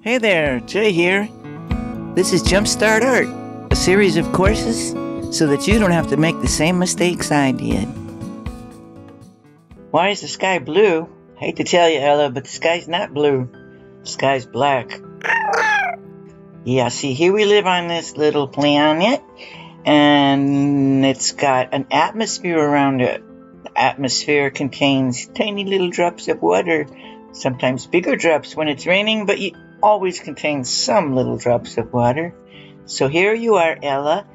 Hey there, Jay here. This is Jumpstart Art, a series of courses so that you don't have to make the same mistakes I did. Why is the sky blue? I hate to tell you, Ella, but the sky's not blue. The sky's black. Yeah, see, here we live on this little planet, and it's got an atmosphere around it. The atmosphere contains tiny little drops of water, sometimes bigger drops when it's raining, but it always contains some little drops of water. So here you are, Ella.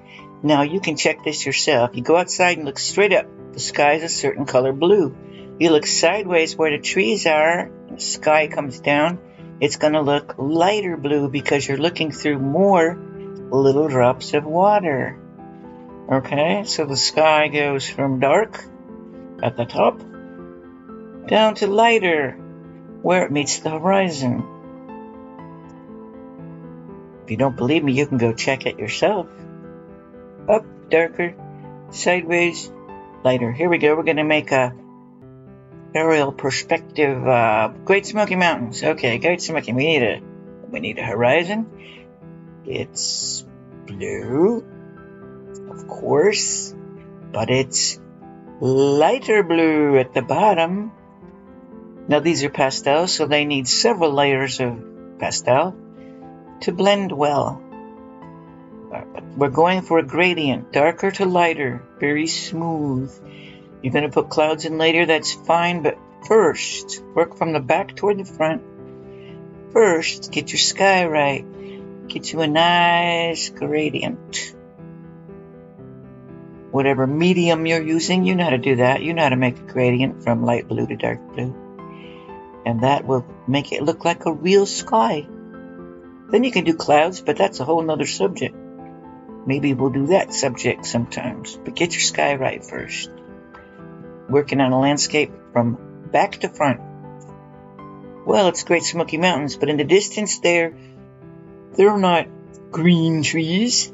Now you can check this yourself. You go outside and look straight up. The sky is a certain color blue. You look sideways where the trees are, the sky comes down. It's going to look lighter blue because you're looking through more little drops of water. Okay, so the sky goes from dark at the top down to lighter where it meets the horizon. If you don't believe me, you can go check it yourself. Up, darker, sideways, lighter. Here we go. We're going to make a aerial perspective. Great Smoky Mountains. Okay, Great Smoky. We need a horizon. It's blue, of course, but it's lighter blue at the bottom. Now these are pastels, so they need several layers of pastel to blend well. But we're going for a gradient, darker to lighter, very smooth. You're going to put clouds in later, that's fine, but first, work from the back toward the front. First, get your sky right. Get you a nice gradient. Whatever medium you're using, you know how to do that. You know how to make a gradient from light blue to dark blue. And that will make it look like a real sky. Then you can do clouds, but that's a whole nother subject. Maybe we'll do that subject sometimes. But get your sky right first. Working on a landscape from back to front. Well, it's Great Smoky Mountains, but in the distance they're not green trees.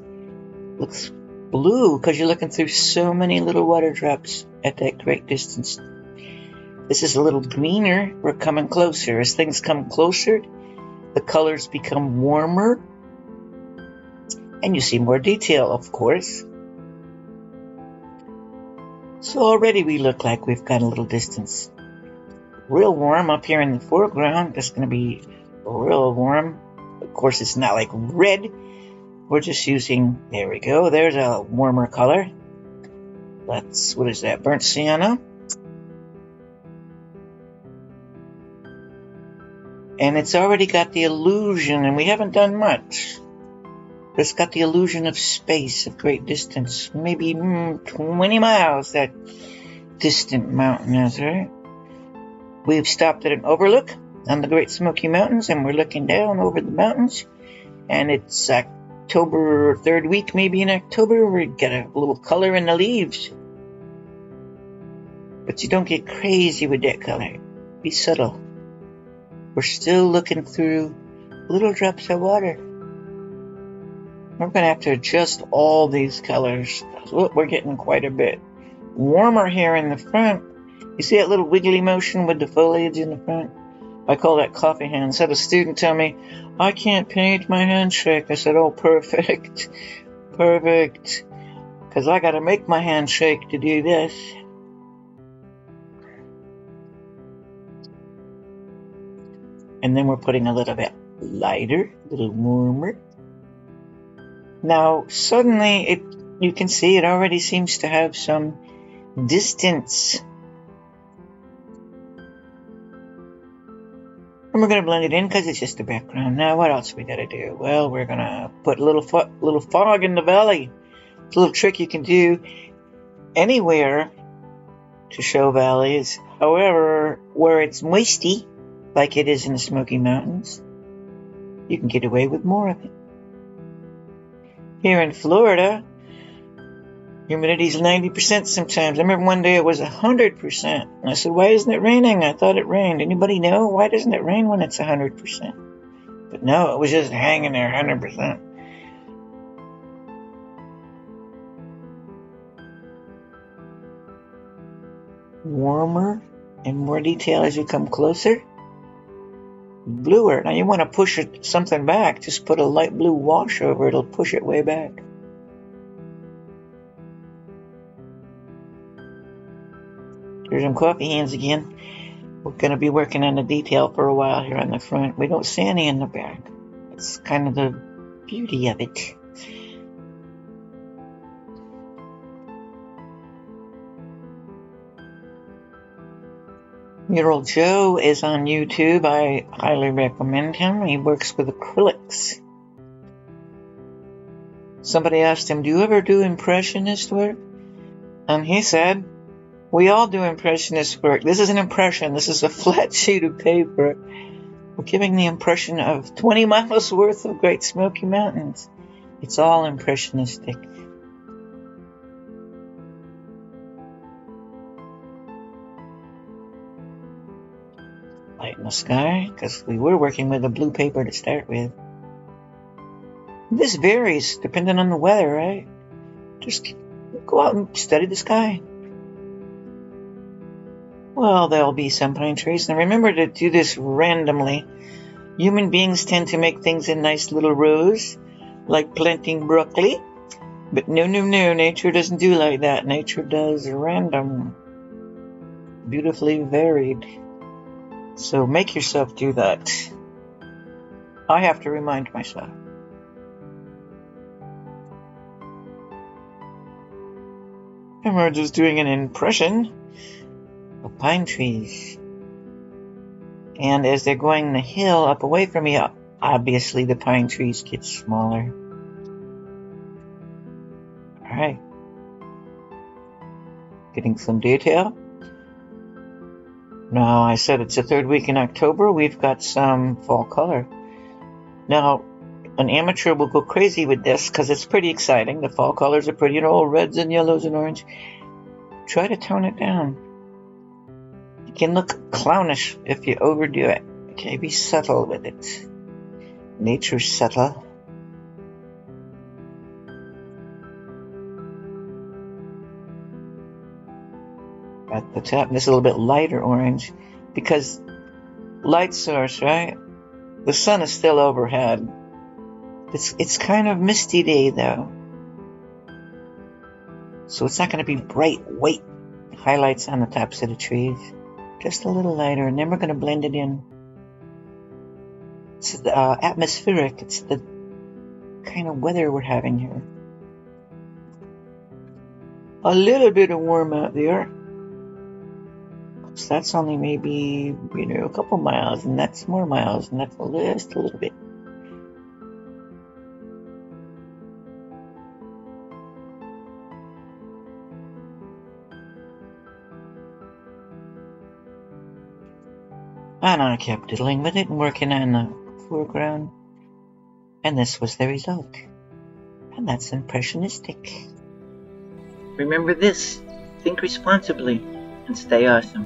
Looks blue because you're looking through so many little water drops at that great distance. This is a little greener. We're coming closer. As things come closer, the colors become warmer, and you see more detail, of course. So already we look like we've got a little distance. Real warm up here in the foreground. It's going to be real warm. Of course, it's not like red. We're just using, there we go. There's a warmer color. That's, what is that? Burnt sienna. And it's already got the illusion, and we haven't done much. It's got the illusion of space, of great distance. Maybe 20 miles, that distant mountain is, right? We've stopped at an overlook on the Great Smoky Mountains, and we're looking down over the mountains. And it's October, third week, maybe in October. We get a little color in the leaves. But you don't get crazy with that color. Be subtle. We're still looking through little drops of water. We're going to have to adjust all these colors. Look, we're getting quite a bit warmer here in the front. You see that little wiggly motion with the foliage in the front? I call that coffee hands. I had a student tell me, I can't paint, my hands shake. I said, oh, perfect. Perfect. Because I got to make my hands shake to do this. And then we're putting a little bit lighter, a little warmer. Now, suddenly, you can see it already seems to have some distance. And we're going to blend it in because it's just the background. Now, what else we got to do? Well, we're going to put a little fog in the valley. It's a little trick you can do anywhere to show valleys. However, where it's moisty, like it is in the Smoky Mountains, you can get away with more of it. Here in Florida, humidity's 90% sometimes. I remember one day it was 100%. And I said, why isn't it raining? I thought it rained. Anybody know? Why doesn't it rain when it's 100%? But no, it was just hanging there 100%. Warmer and more detail as you come closer. bluer. Now you want to push something back, just put a light blue wash over it, it'll push it way back. Here's some coffee hands again. We're going to be working on the detail for a while here on the front. We don't see any in the back. It's kind of the beauty of it. Mural Joe is on YouTube. I highly recommend him. He works with acrylics. Somebody asked him, do you ever do impressionist work? And he said, we all do impressionist work. This is an impression. This is a flat sheet of paper. We're giving the impression of 20 miles worth of Great Smoky Mountains. It's all impressionistic. Light in the sky, because we were working with a blue paper to start with. This varies depending on the weather, right? Just go out and study the sky. Well, there'll be some pine trees. Now remember to do this randomly. Human beings tend to make things in nice little rows, like planting broccoli. But no, nature doesn't do like that. Nature does random, beautifully varied. So make yourself do that. I have to remind myself. And we're just doing an impression of pine trees. And as they're going the hill up away from me, obviously the pine trees get smaller. Alright. Getting some detail. Now, I said it's the third week in October. We've got some fall color. Now, an amateur will go crazy with this because it's pretty exciting. The fall colors are pretty, all reds and yellows and orange. Try to tone it down. You can look clownish if you overdo it. Okay, be subtle with it. Nature's subtle. At the top, this is a little bit lighter orange because light source, right? The sun is still overhead. It's kind of misty day though, so it's not going to be bright white highlights on the tops of the trees. Just a little lighter, and then we're going to blend it in. It's atmospheric. It's the kind of weather we're having here. A little bit of warm out there. So that's only maybe, a couple miles, and that's more miles, and that's just a little bit. And I kept diddling with it and working on the foreground, and this was the result. And that's impressionistic. Remember this, think responsibly, and stay awesome.